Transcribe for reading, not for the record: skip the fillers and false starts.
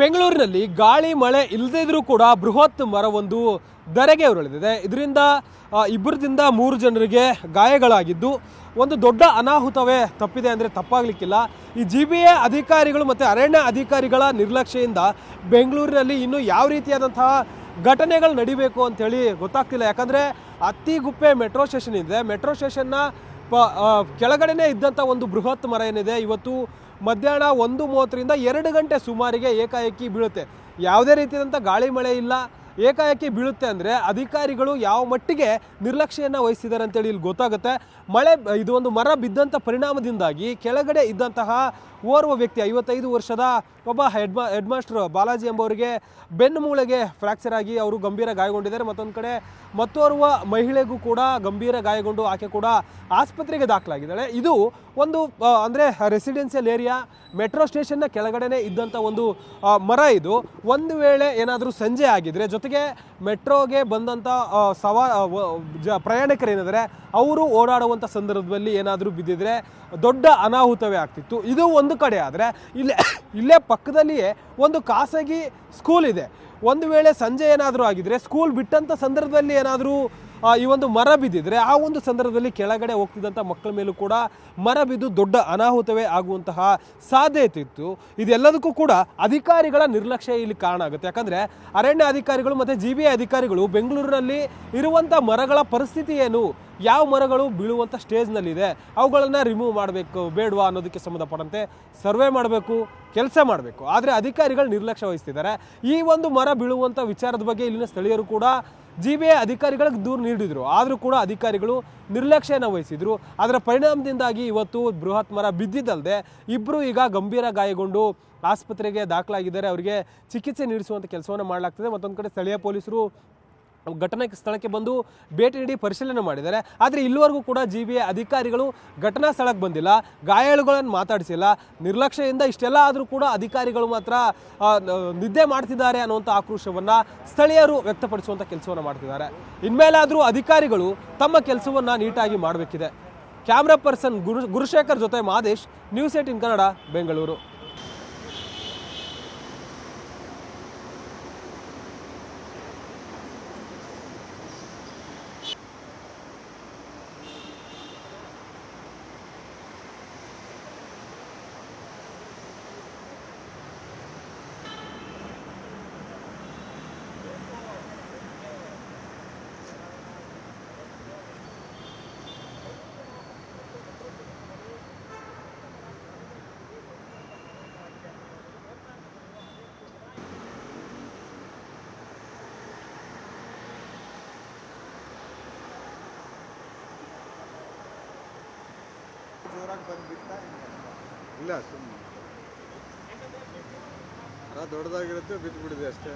ಬೆಂಗಳೂರಿನಲ್ಲಿ ಗಾಳಿ ಮಳೆ ಇಲ್ಲದಿದ್ರೂ ಕೂಡ ಬೃಹತ್ ಮರವೊಂದು ಧರೆಗೆ ಉರುಳಿದೆ. ಇದರಿಂದ ಇಬ್ಬರದಿಂದ 3 ಜನರಿಗೆ ಗಾಯಗಳಾಗಿದ್ದು ಒಂದು ದೊಡ್ಡ ಅನಾಹುತವೇ ತಪ್ಪಿದೆ ಅಂದರೆ ತಪ್ಪಾಗಲಿಕ್ಕಿಲ್ಲ. ಈ GBA ಅಧಿಕಾರಿಗಳು ಮತ್ತು ಅರಣ್ಯ ಅಧಿಕಾರಿಗಳ ನಿರ್ಲಕ್ಷ್ಯದಿಂದ ಬೆಂಗಳೂರಿನಲ್ಲಿ ಇನ್ನು ಯಾವ ರೀತಿಯಾದಂತಹ ಘಟನೆಗಳು ನಡಿಬೇಕು ಅಂತೇಳಿ ಗೊತ್ತಾಗ್ತಿಲ್ಲ. ಯಾಕಂದರೆ ಅತ್ತಿಗುಪ್ಪೆ ಮೆಟ್ರೋ ಸ್ಟೇಷನ್ ಇದೆ. ಮೆಟ್ರೋ ಸ್ಟೇಷನ್ನ ಕೆಳಗಡೆನೇ ಇದ್ದಂಥ ಒಂದು ಬೃಹತ್ ಮರ ಏನಿದೆ ಇವತ್ತು ಮಧ್ಯಾಹ್ನ 1:30ರಿಂದ 2 ಗಂಟೆ ಸುಮಾರಿಗೆ ಏಕಾಏಕಿ ಬೀಳುತ್ತೆ. ಯಾವುದೇ ರೀತಿಯಾದಂಥ ಗಾಳಿ ಮಳೆ ಇಲ್ಲ, ಏಕಾಏಕಿ ಬೀಳುತ್ತೆ ಅಂದರೆ ಅಧಿಕಾರಿಗಳು ಯಾವ ಮಟ್ಟಿಗೆ ನಿರ್ಲಕ್ಷ್ಯವನ್ನು ವಹಿಸಿದ್ದಾರೆ ಅಂತೇಳಿ ಇಲ್ಲಿ ಗೊತ್ತಾಗುತ್ತೆ. ಇದು ಒಂದು ಮರ ಬಿದ್ದಂಥ ಪರಿಣಾಮದಿಂದಾಗಿ ಕೆಳಗಡೆ ಇದ್ದಂತಹ ಓರ್ವ ವ್ಯಕ್ತಿ 55 ವರ್ಷದ ಒಬ್ಬ ಹೆಡ್ ಮಾಸ್ಟರ್ ಬಾಲಾಜಿ ಎಂಬವರಿಗೆ ಬೆನ್ನು ಮೂಳೆಗೆ ಫ್ರ್ಯಾಕ್ಚರ್ ಆಗಿ ಅವರು ಗಂಭೀರ ಗಾಯಗೊಂಡಿದ್ದಾರೆ. ಮತ್ತೊಂದು ಕಡೆ ಮತ್ತೋರ್ವ ಮಹಿಳೆಗೂ ಕೂಡ ಗಂಭೀರ ಗಾಯಗೊಂಡು ಆಕೆ ಕೂಡ ಆಸ್ಪತ್ರೆಗೆ ದಾಖಲಾಗಿದ್ದಾಳೆ. ಇದು ಒಂದು ಅಂದರೆ ರೆಸಿಡೆನ್ಷಿಯಲ್ ಏರಿಯಾ ಮೆಟ್ರೋ ಸ್ಟೇಷನ್ನ ಕೆಳಗಡೆನೇ ಇದ್ದಂಥ ಒಂದು ಮರ. ಇದು ಒಂದು ವೇಳೆ ಏನಾದರೂ ಸಂಜೆ ಆಗಿದ್ರೆ ಜೊತೆಗೆ ಮೆಟ್ರೋಗೆ ಬಂದಂಥ ಪ್ರಯಾಣಿಕರೇನಿದ್ದಾರೆ ಅವರು ಓಡಾಡುವಂಥ ಸಂದರ್ಭದಲ್ಲಿ ಏನಾದರೂ ಬಿದ್ದಿದ್ರೆ ದೊಡ್ಡ ಅನಾಹುತವೇ ಆಗ್ತಿತ್ತು. ಇದು ಒಂದು ಕಡೆ ಆದರೆ ಇಲ್ಲೇ ಪಕ್ಕದಲ್ಲಿಯೇ ಒಂದು ಖಾಸಗಿ ಸ್ಕೂಲ್ ಇದೆ. ಒಂದು ವೇಳೆ ಸಂಜೆ ಏನಾದರೂ ಆಗಿದ್ರೆ ಸ್ಕೂಲ್ ಬಿಟ್ಟಂಥ ಸಂದರ್ಭದಲ್ಲಿ ಏನಾದರೂ ಈ ಒಂದು ಮರ ಬಿದ್ದಿದ್ರೆ ಆ ಒಂದು ಸಂದರ್ಭದಲ್ಲಿ ಕೆಳಗಡೆ ಹೋಗ್ತಿದ್ದಂಥ ಮಕ್ಕಳ ಮೇಲೂ ಕೂಡ ಮರ ಬಿದ್ದು ದೊಡ್ಡ ಅನಾಹುತವೇ ಆಗುವಂತಹ ಸಾಧ್ಯತೆ ಇತ್ತು. ಇದೆಲ್ಲದಕ್ಕೂ ಕೂಡ ಅಧಿಕಾರಿಗಳ ನಿರ್ಲಕ್ಷ್ಯ ಇಲ್ಲಿ ಕಾರಣ ಆಗುತ್ತೆ. ಯಾಕಂದರೆ ಅರಣ್ಯ ಅಧಿಕಾರಿಗಳು ಮತ್ತು GBA ಅಧಿಕಾರಿಗಳು ಬೆಂಗಳೂರಿನಲ್ಲಿ ಇರುವಂಥ ಮರಗಳ ಪರಿಸ್ಥಿತಿ ಏನು, ಯಾವ ಮರಗಳು ಬೀಳುವಂಥ ಸ್ಟೇಜ್ನಲ್ಲಿದೆ, ಅವುಗಳನ್ನು ರಿಮೂವ್ ಮಾಡಬೇಕು ಬೇಡವಾ ಅನ್ನೋದಕ್ಕೆ ಸಂಬಂಧಪಟ್ಟಂತೆ ಸರ್ವೆ ಮಾಡಬೇಕು, ಕೆಲಸ ಮಾಡಬೇಕು. ಆದರೆ ಅಧಿಕಾರಿಗಳು ನಿರ್ಲಕ್ಷ್ಯ ವಹಿಸ್ತಿದ್ದಾರೆ. ಈ ಒಂದು ಮರ ಬೀಳುವಂಥ ವಿಚಾರದ ಬಗ್ಗೆ ಇಲ್ಲಿನ ಸ್ಥಳೀಯರು ಕೂಡ GBA ಅಧಿಕಾರಿಗಳಿಗೆ ದೂರು ನೀಡಿದರು. ಆದರೂ ಕೂಡ ಅಧಿಕಾರಿಗಳು ನಿರ್ಲಕ್ಷ್ಯನ ವಹಿಸಿದರು. ಅದರ ಪರಿಣಾಮದಿಂದಾಗಿ ಇವತ್ತು ಬೃಹತ್ ಮರ ಬಿದ್ದಿದ್ದಲ್ಲದೆ ಇಬ್ಬರು ಈಗ ಗಂಭೀರ ಗಾಯಗೊಂಡು ಆಸ್ಪತ್ರೆಗೆ ದಾಖಲಾಗಿದ್ದಾರೆ. ಅವರಿಗೆ ಚಿಕಿತ್ಸೆ ನೀಡಿಸುವಂಥ ಕೆಲಸವನ್ನು ಮಾಡಲಾಗ್ತದೆ. ಮತ್ತೊಂದು ಕಡೆ ಸ್ಥಳೀಯ ಪೊಲೀಸರು ಘಟನಾ ಸ್ಥಳಕ್ಕೆ ಬಂದು ಭೇಟಿ ನೀಡಿ ಪರಿಶೀಲನೆ ಮಾಡಿದ್ದಾರೆ. ಆದರೆ ಇಲ್ಲಿವರೆಗೂ ಕೂಡ GBA ಅಧಿಕಾರಿಗಳು ಘಟನಾ ಸ್ಥಳಕ್ಕೆ ಬಂದಿಲ್ಲ, ಗಾಯಾಳುಗಳನ್ನು ಮಾತಾಡಿಸಿಲ್ಲ. ನಿರ್ಲಕ್ಷ್ಯದಿಂದ ಇಷ್ಟೆಲ್ಲ ಆದರೂ ಕೂಡ ಅಧಿಕಾರಿಗಳು ಮಾತ್ರ ನಿದ್ದೆ ಮಾಡ್ತಿದ್ದಾರೆ ಅನ್ನುವಂಥ ಆಕ್ರೋಶವನ್ನು ಸ್ಥಳೀಯರು ವ್ಯಕ್ತಪಡಿಸುವಂಥ ಕೆಲಸವನ್ನು ಮಾಡ್ತಿದ್ದಾರೆ. ಇನ್ಮೇಲಾದರೂ ಅಧಿಕಾರಿಗಳು ತಮ್ಮ ಕೆಲಸವನ್ನು ನೀಟಾಗಿ ಮಾಡಬೇಕಿದೆ. ಕ್ಯಾಮ್ರಾ ಪರ್ಸನ್ ಗುರುಶೇಖರ್ ಜೊತೆ ಮಾದೇಶ್, ನ್ಯೂಸ್ 18 ಕನ್ನಡ, ಬೆಂಗಳೂರು. ಜೋರಾಗಿ ಬಂದ್ಬಿಟ್ಟ ಇಲ್ಲ, ಸುಮ್ಮನೆ ಮರ ದೊಡ್ಡದಾಗಿರುತ್ತೆ, ಬಿದ್ದುಬಿಡಿದೆ ಅಷ್ಟೇ.